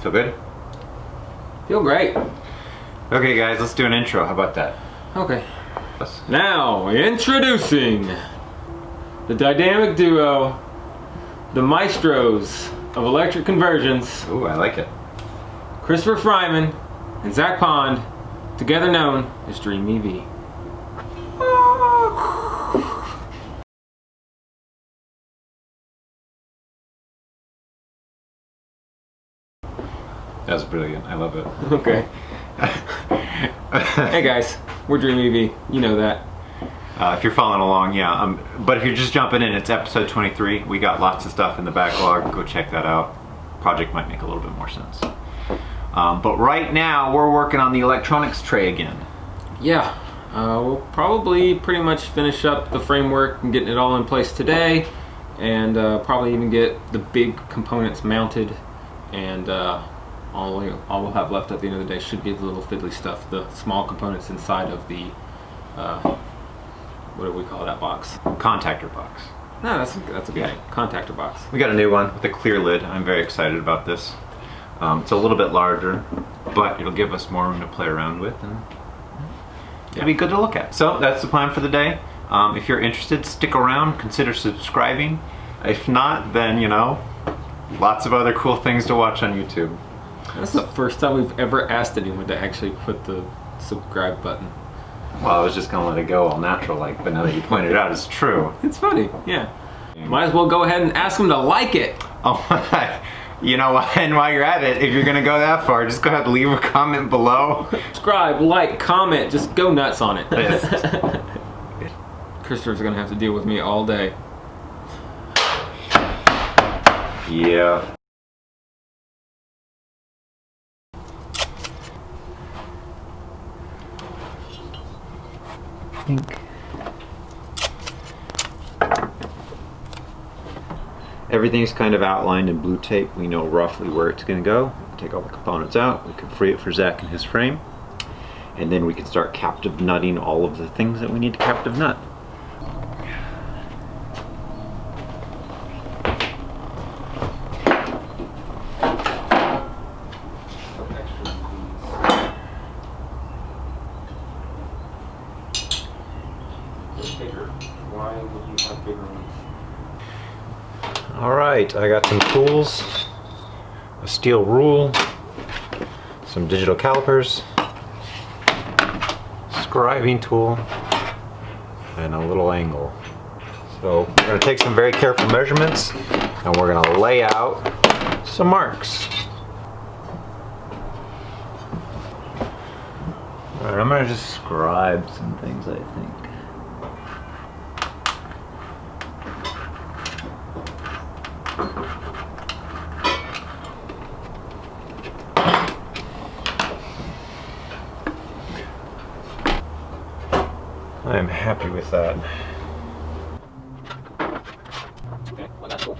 Feel good? Feel great. Okay guys, let's do an intro. How about that? Okay. Now, introducing the dynamic duo, the maestros of electric conversions. Ooh, I like it. Christopher Fryman and Zach Pond, together known as Dream EV. That was brilliant. I love it. Okay. Hey guys, we're Dream EV. You know that. If you're following along, yeah. But if you're just jumping in, it's episode 23. We got lots of stuff in the backlog. Go check that out. Project might make a little bit more sense. But right now, we're working on the electronics tray again. Yeah. We'll probably pretty much finish up the framework and getting it all in place today, and probably even get the big components mounted, and all we'll have left at the end of the day should be the little fiddly stuff, the small components inside of the what do we call that box? Contactor box. No, that's a good name. Contactor box. We got a new one with a clear lid. I'm very excited about this. It's a little bit larger, but it'll give us more room to play around with, and it'll be good to look at. So that's the plan for the day. If you're interested, stick around, consider subscribing. If not, then, you know, lots of other cool things to watch on YouTube. That's the first time we've ever asked anyone to actually put the subscribe button. Well, I was just gonna let it go all natural like, but now that you pointed it out, it's true. It's funny, yeah. Might as well go ahead and ask them to like it. Oh, you know what, and while you're at it, if you're gonna go that far, just go ahead and leave a comment below. Subscribe, like, comment, just go nuts on it. Yes. Christopher's gonna have to deal with me all day. Yeah. Everything's kind of outlined in blue tape. We know roughly where it's going to go. Take all the components out. We can free it for Zach and his frame. And then we can start captive nutting all of the things that we need to captive nut. Alright, I got some tools, a steel rule, some digital calipers, scribing tool, and a little angle. So we're going to take some very careful measurements, and we're going to lay out some marks. Alright, I'm going to just scribe some things, I think. I'm happy with that. Okay, well that's cool.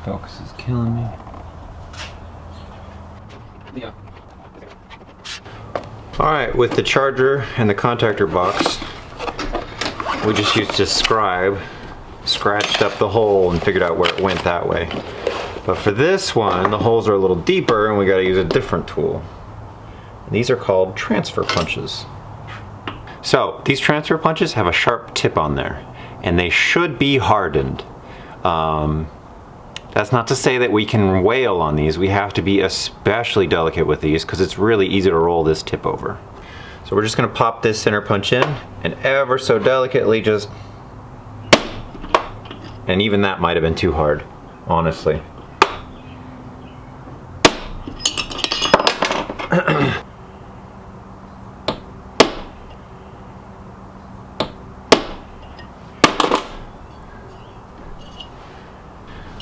Focus is killing me. Yeah. Alright, with the charger and the contactor box, we just used to scribe, scratched up the hole and figured out where it went that way. But for this one, the holes are a little deeper and we gotta use a different tool. And these are called transfer punches. So, these transfer punches have a sharp tip on there, and they should be hardened. That's not to say that we can wail on these. We have to be especially delicate with these because it's really easy to roll this tip over. So we're just going to pop this center punch in and ever so delicately just... And even that might have been too hard, honestly.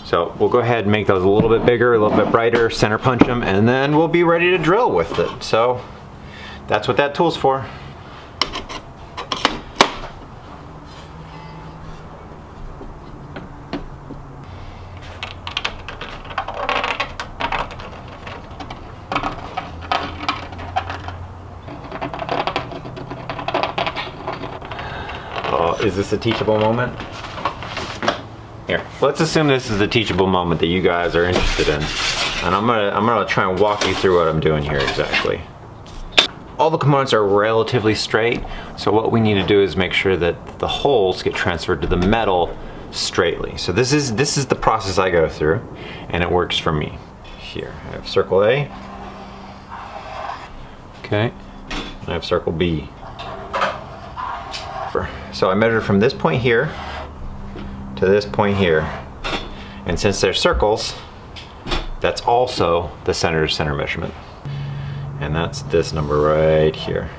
So we'll go ahead and make those a little bit bigger, a little bit brighter, center punch them, and then we'll be ready to drill with it. So that's what that tool's for. Is this a teachable moment? Here, let's assume this is a teachable moment that you guys are interested in. And I'm gonna try and walk you through what I'm doing here exactly. All the components are relatively straight, so what we need to do is make sure that the holes get transferred to the metal straightly. So this is the process I go through, and it works for me. Here, I have circle A. Okay, I have circle B. So I measure from this point here to this point here, and since they're circles, that's also the center to center measurement. And that's this number right here.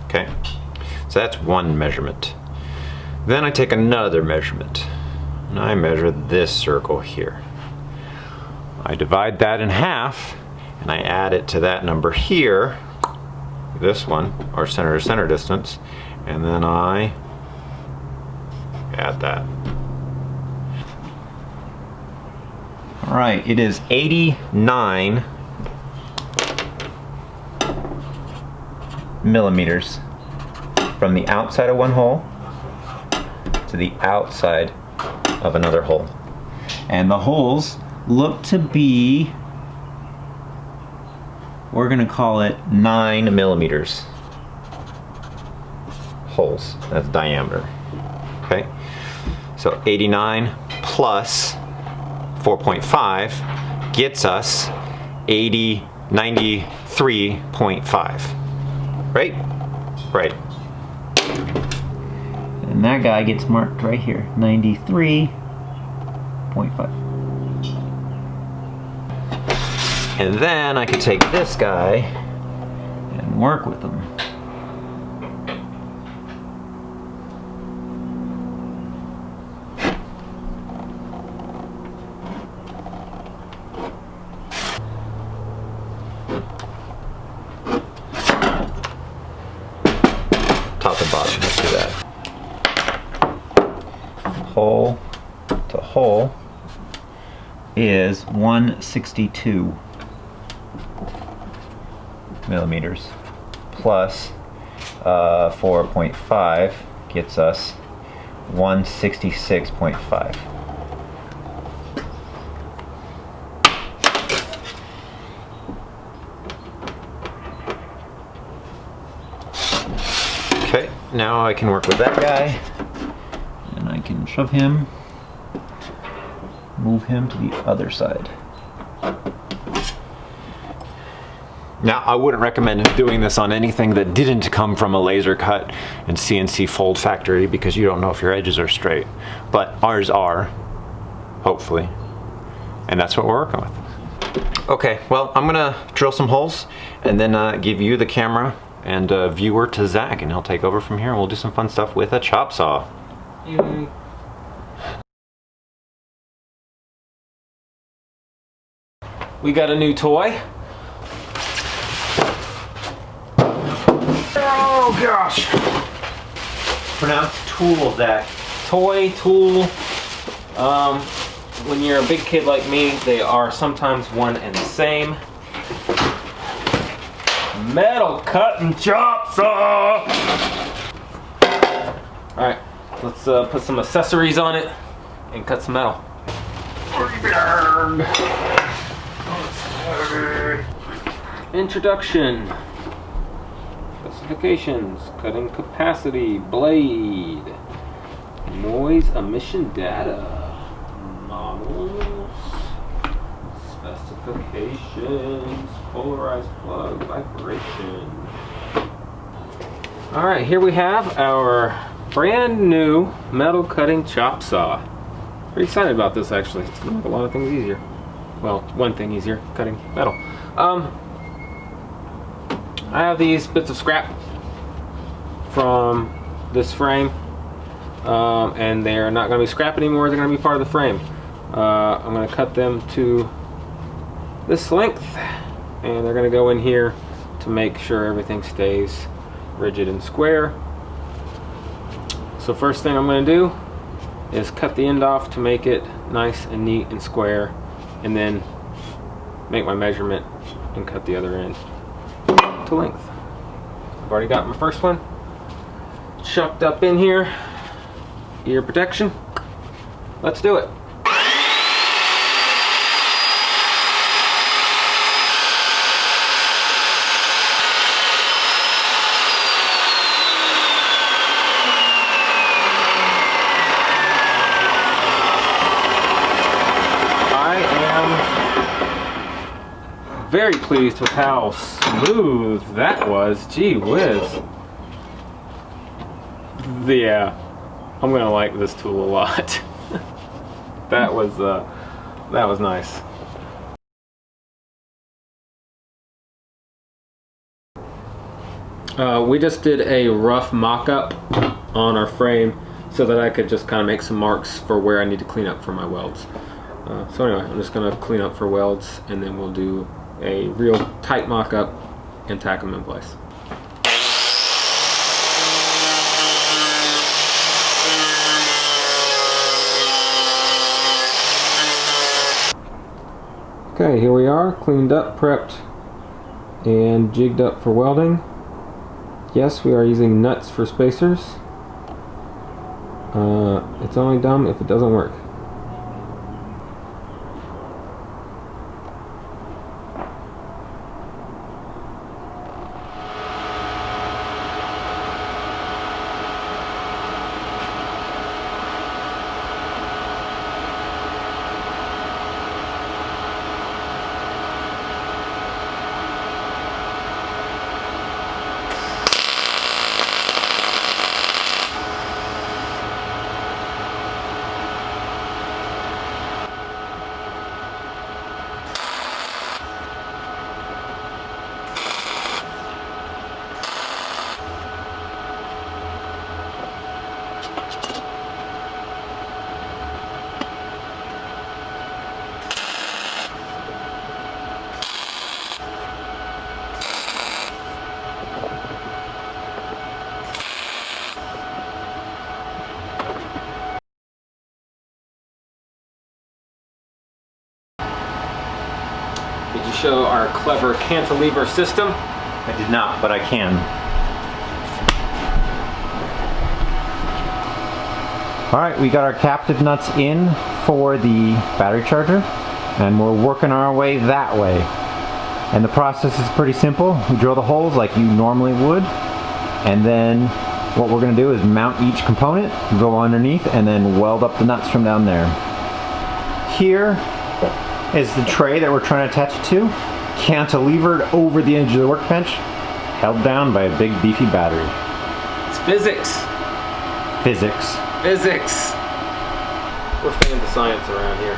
Okay, so that's one measurement. Then I take another measurement, and I measure this circle here. I divide that in half, and I add it to that number here, this one, our center to center distance, and then I add that. All right, it is 89 millimeters from the outside of one hole to the outside of another hole. And the holes look to be, we're gonna call it 9 millimeters. Holes, that's diameter. Okay, so 89 plus 4.5 gets us 93.5. Right? Right. And that guy gets marked right here, 93.5. And then I can take this guy and work with him. Top and bottom, let's do that. Hole to hole is 162 millimeters plus 4.5 gets us 166.5. Okay, now I can work with that guy, and I can shove him, move him to the other side. Now, I wouldn't recommend doing this on anything that didn't come from a laser cut and CNC fold factory, because you don't know if your edges are straight. But ours are, hopefully, and that's what we're working with. Okay, well, I'm gonna drill some holes and then give you the camera and viewer to Zach, and he'll take over from here, and we'll do some fun stuff with a chop saw. We got a new toy. Oh gosh! Pronounce tool, Zach. Toy, tool. When you're a big kid like me, they are sometimes one and the same. Metal cutting chop saw! Alright, let's put some accessories on it and cut some metal. Introduction. Specifications. Cutting capacity. Blade. Noise emission data. Models. Specifications. Polarized plug. Vibration. Alright, here we have our brand new metal cutting chop saw. Pretty excited about this actually. It's gonna make a lot of things easier. Well, one thing easier, cutting metal. I have these bits of scrap from this frame, and they're not going to be scrap anymore. They're going to be part of the frame. I'm going to cut them to this length, and they're going to go in here to make sure everything stays rigid and square. So first thing I'm going to do is cut the end off to make it nice and neat and square, and then make my measurement and cut the other end to length. I've already got my first one chopped up in here. ear protection. Let's do it. Very pleased with how smooth that was. Gee whiz. Yeah, I'm gonna like this tool a lot. that was nice. We just did a rough mock-up on our frame so that I could just kind of make some marks for where I need to clean up for my welds. So anyway, I'm just gonna clean up for welds, and then we'll do a real tight mock-up and tack them in place. Okay, here we are, cleaned up, prepped, and jigged up for welding. Yes, we are using nuts for spacers. It's only dumb if it doesn't work. Did you show our clever cantilever system? I did not, but I can. All right, we got our captive nuts in for the battery charger, and we're working our way that way. And the process is pretty simple. We drill the holes like you normally would, and then what we're gonna do is mount each component, go underneath, and then weld up the nuts from down there. Here is the tray that we're trying to attach it to, cantilevered over the edge of the workbench, held down by a big beefy battery. It's physics. Physics. Physics. We're fans of science around here.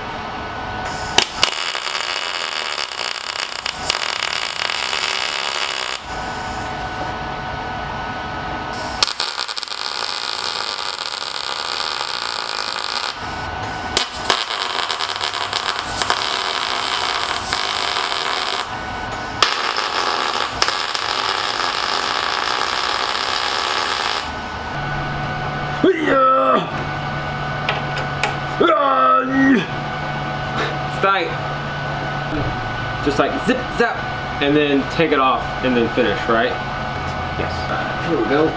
It's tight. Just like zip zap, and then take it off, and then finish, right? Yes. Here we go.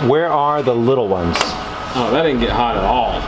Where are the little ones? Oh, that didn't get hot at all.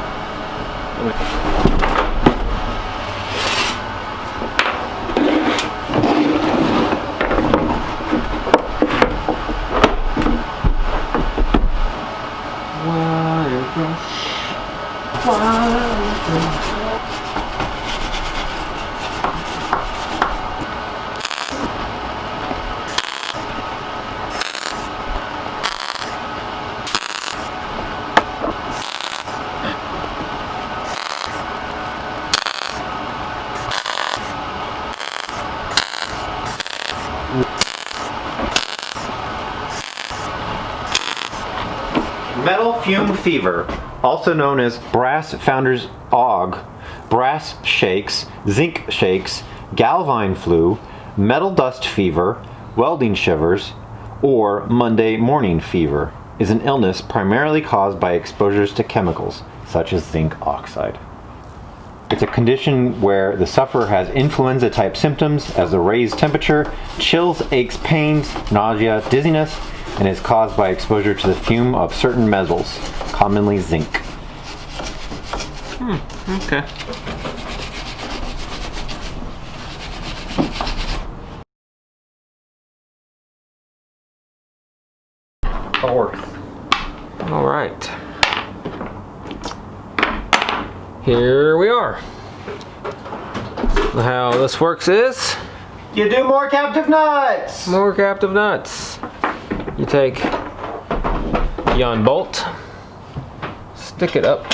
Metal fume fever, also known as brass founder's ague, brass shakes, zinc shakes, galvine flu, metal dust fever, welding shivers, or Monday morning fever, is an illness primarily caused by exposures to chemicals such as zinc oxide. It's a condition where the sufferer has influenza-type symptoms as a raised temperature, chills, aches, pains, nausea, dizziness, and is caused by exposure to the fume of certain metals, commonly zinc. Okay. All right. Here we are. How this works is You do more captive nuts! more captive nuts. You take yon bolt, stick it up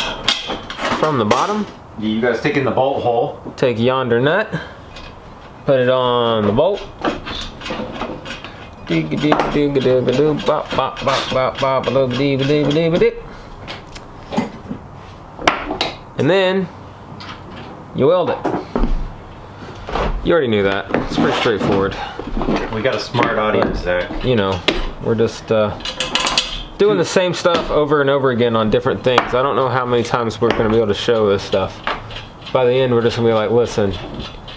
from the bottom, You gotta stick in the bolt hole. take yonder nut, put it on the bolt. And then you weld it. You already knew that. It's pretty straightforward. We got a smart audience there. You know, we're just doing the same stuff over and over again on different things. I don't know how many times we're going to be able to show this stuff. By the end, we're just going to be like, listen,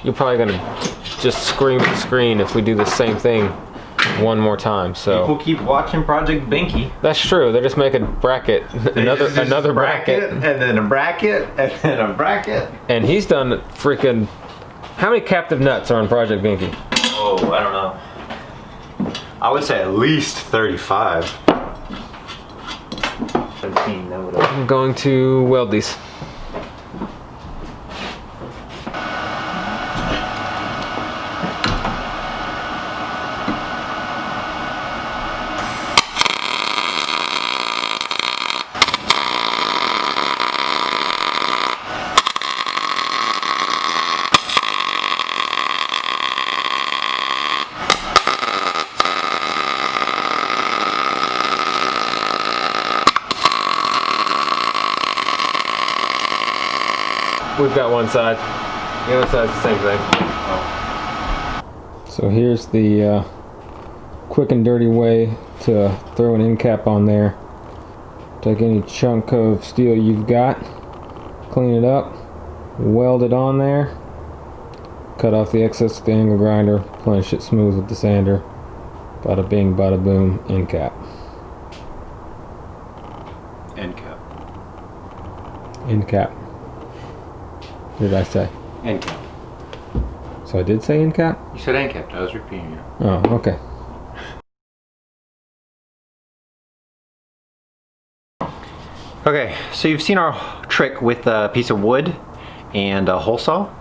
you're probably going to just scream at the screen if we do the same thing one more time. So People keep watching Project Binky. that's true. They're just making a bracket, another bracket, and then a bracket, and then a bracket. and he's done freaking. How many captive nuts are on Project Binky? Oh, I don't know. I would say at least 35. 17, that would have. I'm going to weld these. We've got one side. The other side's the same thing. So here's the quick and dirty way to throw an end cap on there. Take any chunk of steel you've got, clean it up, weld it on there, cut off the excess with the angle grinder, plenish it smooth with the sander. Bada bing, bada boom, end cap. End cap. End cap. What did I say? End cap. So I did say end cap? You said end cap. I was repeating you. Oh, okay. Okay, so you've seen our trick with a piece of wood and a hole saw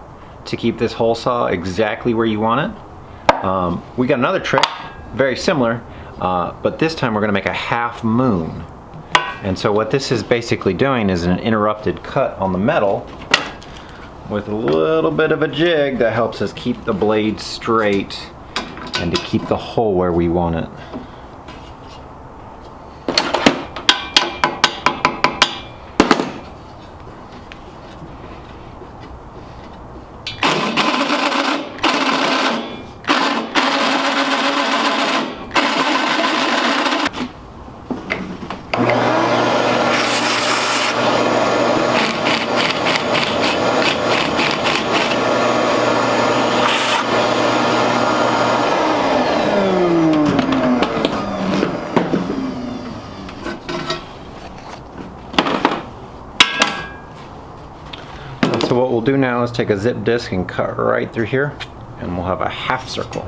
to keep this hole saw exactly where you want it. We got another trick, very similar, but this time we're going to make a half moon. And so what this is basically doing is an interrupted cut on the metal with a little bit of a jig that helps us keep the blade straight and to keep the hole where we want it. So what we'll do now is take a zip disc and cut right through here, and we'll have a half circle.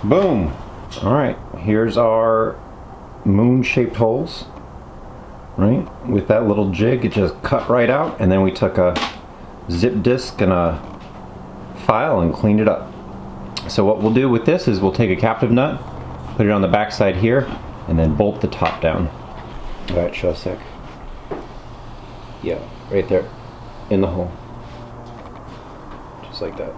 Boom! Alright, here's our moon-shaped holes. Right? With that little jig, it just cut right out, and then we took a zip disc and a file and cleaned it up. So what we'll do with this is we'll take a captive nut, put it on the back side here, and then bolt the top down. Alright, show a sec. Yeah, right there, in the hole. Just like that.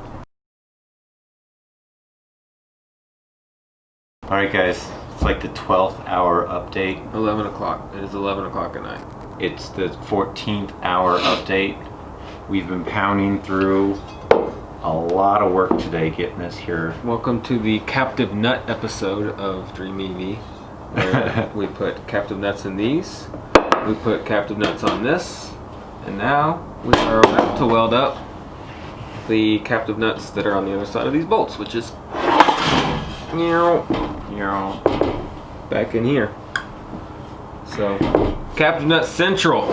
Alright guys, It's like the 12th hour update. 11 o'clock. It is 11 o'clock at night. It's the 14th hour update. We've been pounding through a lot of work today getting this here. Welcome to the Captive Nut episode of Dream EV, where we put captive nuts in these, we put captive nuts on this, and now we are about to weld up the captive nuts that are on the other side of these bolts, which is back in here. So, captive nut central.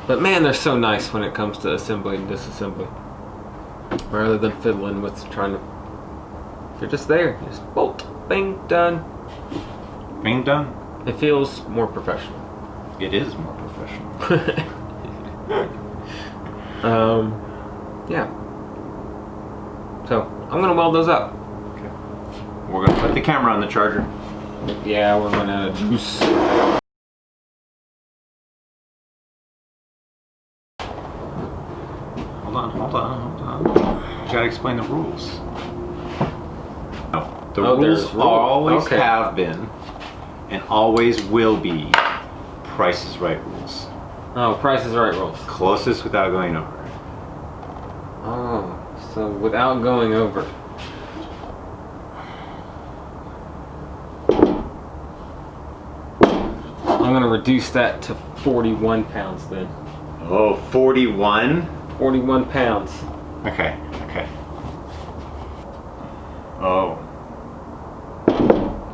But man, they're so nice when it comes to assembly and disassembly. Rather than fiddling with trying to... They're just there. Just bolt. Bing. Done. Bing done. It feels more professional. It is more professional. Yeah. So, I'm going to weld those up. Okay. We're going to put the camera on the charger. Yeah, we're running out of juice. Hold on. You gotta explain the rules. No, the rules always have been and always will be Price is Right rules. Oh, Price is Right rules. Closest without going over. Oh, so without going over. I'm gonna reduce that to 41 pounds then. Oh, 41? 41 pounds. Okay. Oh.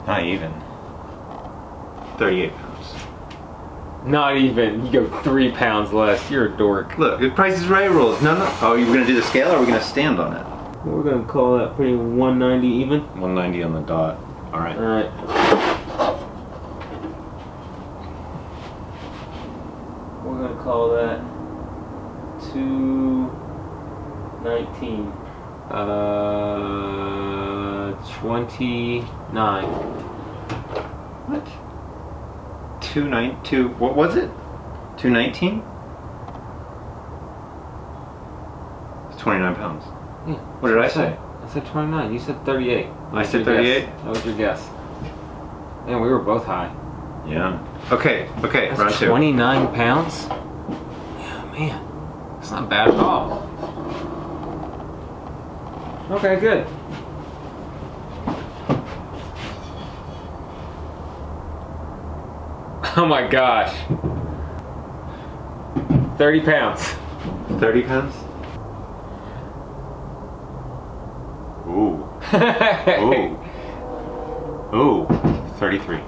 Not even. 38 pounds. Not even. You go 3 pounds less. You're a dork. Look, the Price is Right rules. No. Oh, you gonna do the scale or are we gonna stand on it? We're gonna call that putting 190 even. 190 on the dot. Alright. Alright. We're gonna call that 219. 29. What? 292. What was it? 219? It's 29 pounds. Yeah. What did I say? I said 29. You said 38. I said 38? That was your guess. Man, we were both high. Yeah. Okay, That's round 2. 29 pounds? Yeah, man. It's not bad at all. Okay, good. Oh my gosh. 30 pounds. 30 pounds? Ooh. Ooh. 33.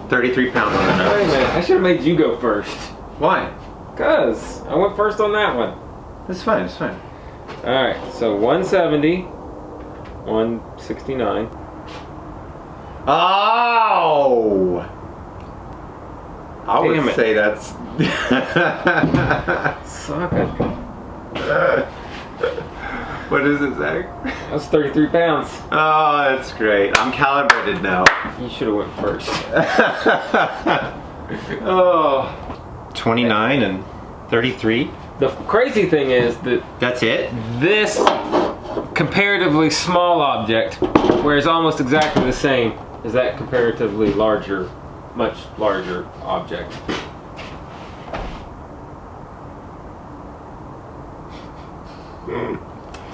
33 pounds on the Wait a nose. minute, I should have made you go first. Why? Because I went first on that one. It's fine. Alright, so 170, 169. Oh! I Damn would it. say that's... Suck it. What is it, Zach? That's 33 pounds. Oh, that's great. I'm calibrated now. You should have went first. Oh. 29 and 33? The crazy thing is that That's it? this comparatively small object weighs almost exactly the same as that comparatively larger, much larger object.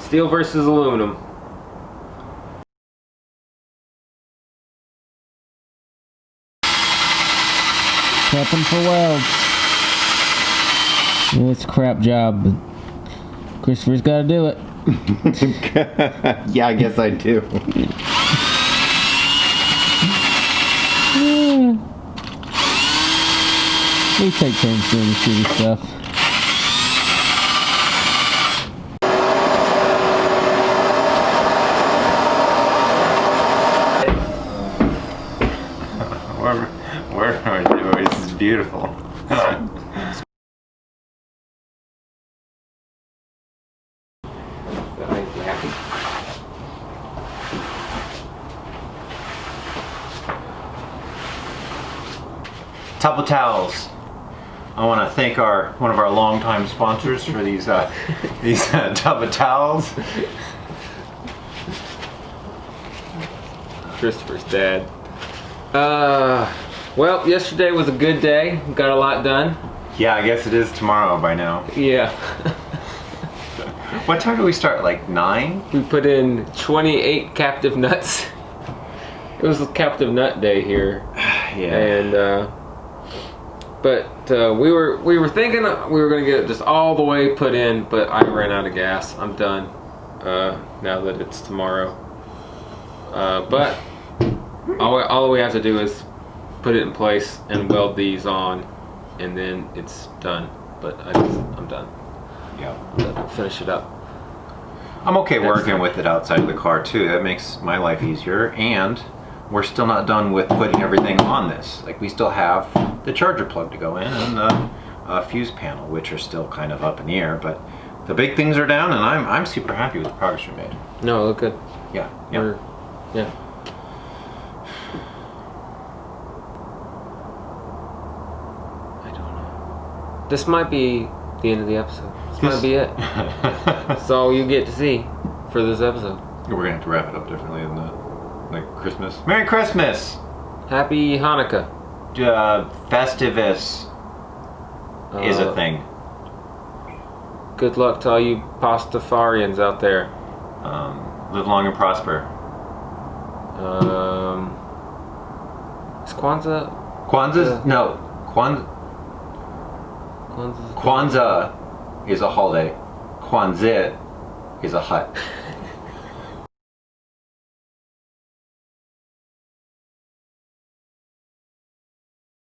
Steel versus aluminum. Prepping for welds. It's a crap job, but Christopher's got to do it. Yeah, I guess I do. We take turns doing the shitty stuff. Where are we doing? This is beautiful. Tupple towels. I want to thank one of our longtime sponsors for these tub of towels. Christopher's dad. Well, yesterday was a good day. Got a lot done. Yeah, I guess it is tomorrow by now. Yeah. What time do we start? Like 9? We put in 28 captive nuts. It was a captive nut day here. Yeah. And we were thinking we were gonna get this all the way put in, but I ran out of gas. I'm done. Now that it's tomorrow. But all we have to do is put it in place and weld these on, and then it's done. But I'm done. Yeah. Finish it up. I'm okay That's working fine. with it outside of the car too. That makes my life easier, and we're still not done with putting everything on this. Like, we still have the charger plug to go in and the fuse panel, which are still kind of up in the air. But the big things are down, and I'm super happy with the progress we made. No, look good. Yeah. Yeah. Yeah. I don't know. This might be the end of the episode. This might be it. That's all you get to see for this episode. We're gonna have to wrap it up differently than that. Like Christmas. Merry Christmas! Happy Hanukkah. Festivus is a thing. Good luck to all you Pastafarians out there. Live long and prosper. Is Kwanzaa? Kwanzaa? No. Kwanzaa is a holiday. Kwanzaa is a hut.